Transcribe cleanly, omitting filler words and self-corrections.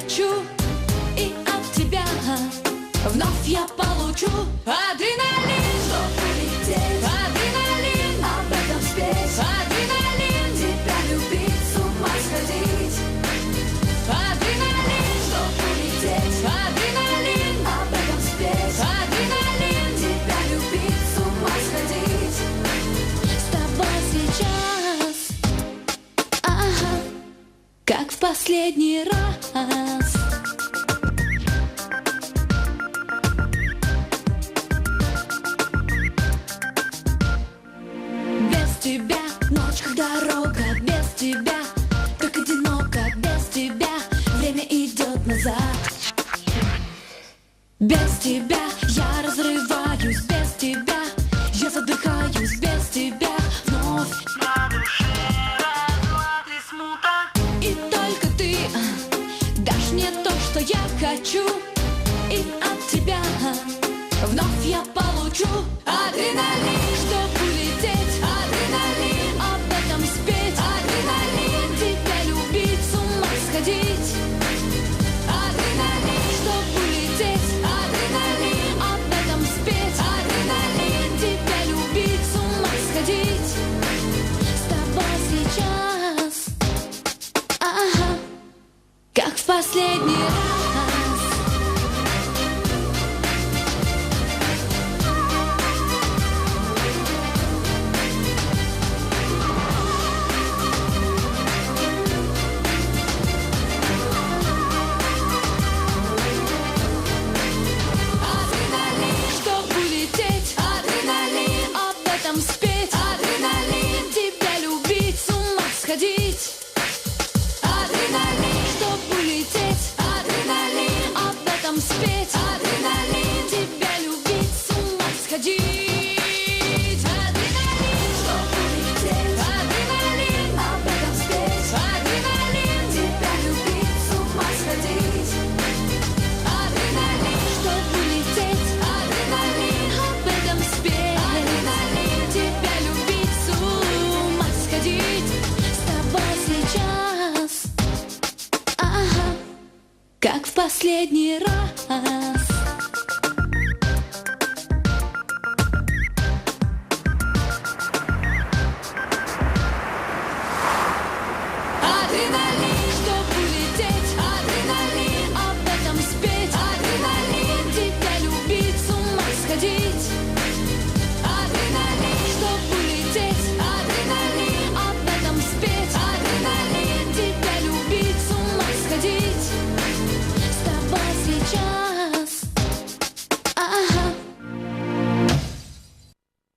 хочу, и от тебя вновь я получу адреналин, Чтобы лететь, адреналин, об этом спеть, адреналин, тебя любить, с ума сходить. адреналин, Чтобы лететь, адреналин, об этом спеть, адреналин. тебя любить, с ума сходить. С тобой сейчас, ага, как в последний раз. Без тебя ночь как дорога, без тебя как одиноко, без тебя время идет назад. Без тебя я разрываюсь, без тебя я задыхаюсь, без тебя вновь. На душе разлад и смута. И только ты дашь мне то, что я хочу, и от тебя вновь я получу адреналин, чтобы улететь, адреналин, об этом спеть, адреналин, тебя любить, с ума сходить, адреналин, чтобы улететь, адреналин, об этом спеть, адреналин, тебя любить, с ума сходить. С тобой сейчас, ага, как в последний раз. Адреналин, чтоб улететь, адреналин, об этом спеть, адреналин, тебя любить, с ума сходить. Адреналин, чтоб улететь, адреналин, об этом спеть, адреналин, тебя любить, с ума сходить. Адреналин, Чтобы лететь, адреналин, об этом спеть, адреналин, тебя любить, с ума сходить. адреналин, чтоб улететь, адреналин, об этом спеть, адреналин, тебя любить, с ума сходить. С тобой сейчас, ага, как в последний раз.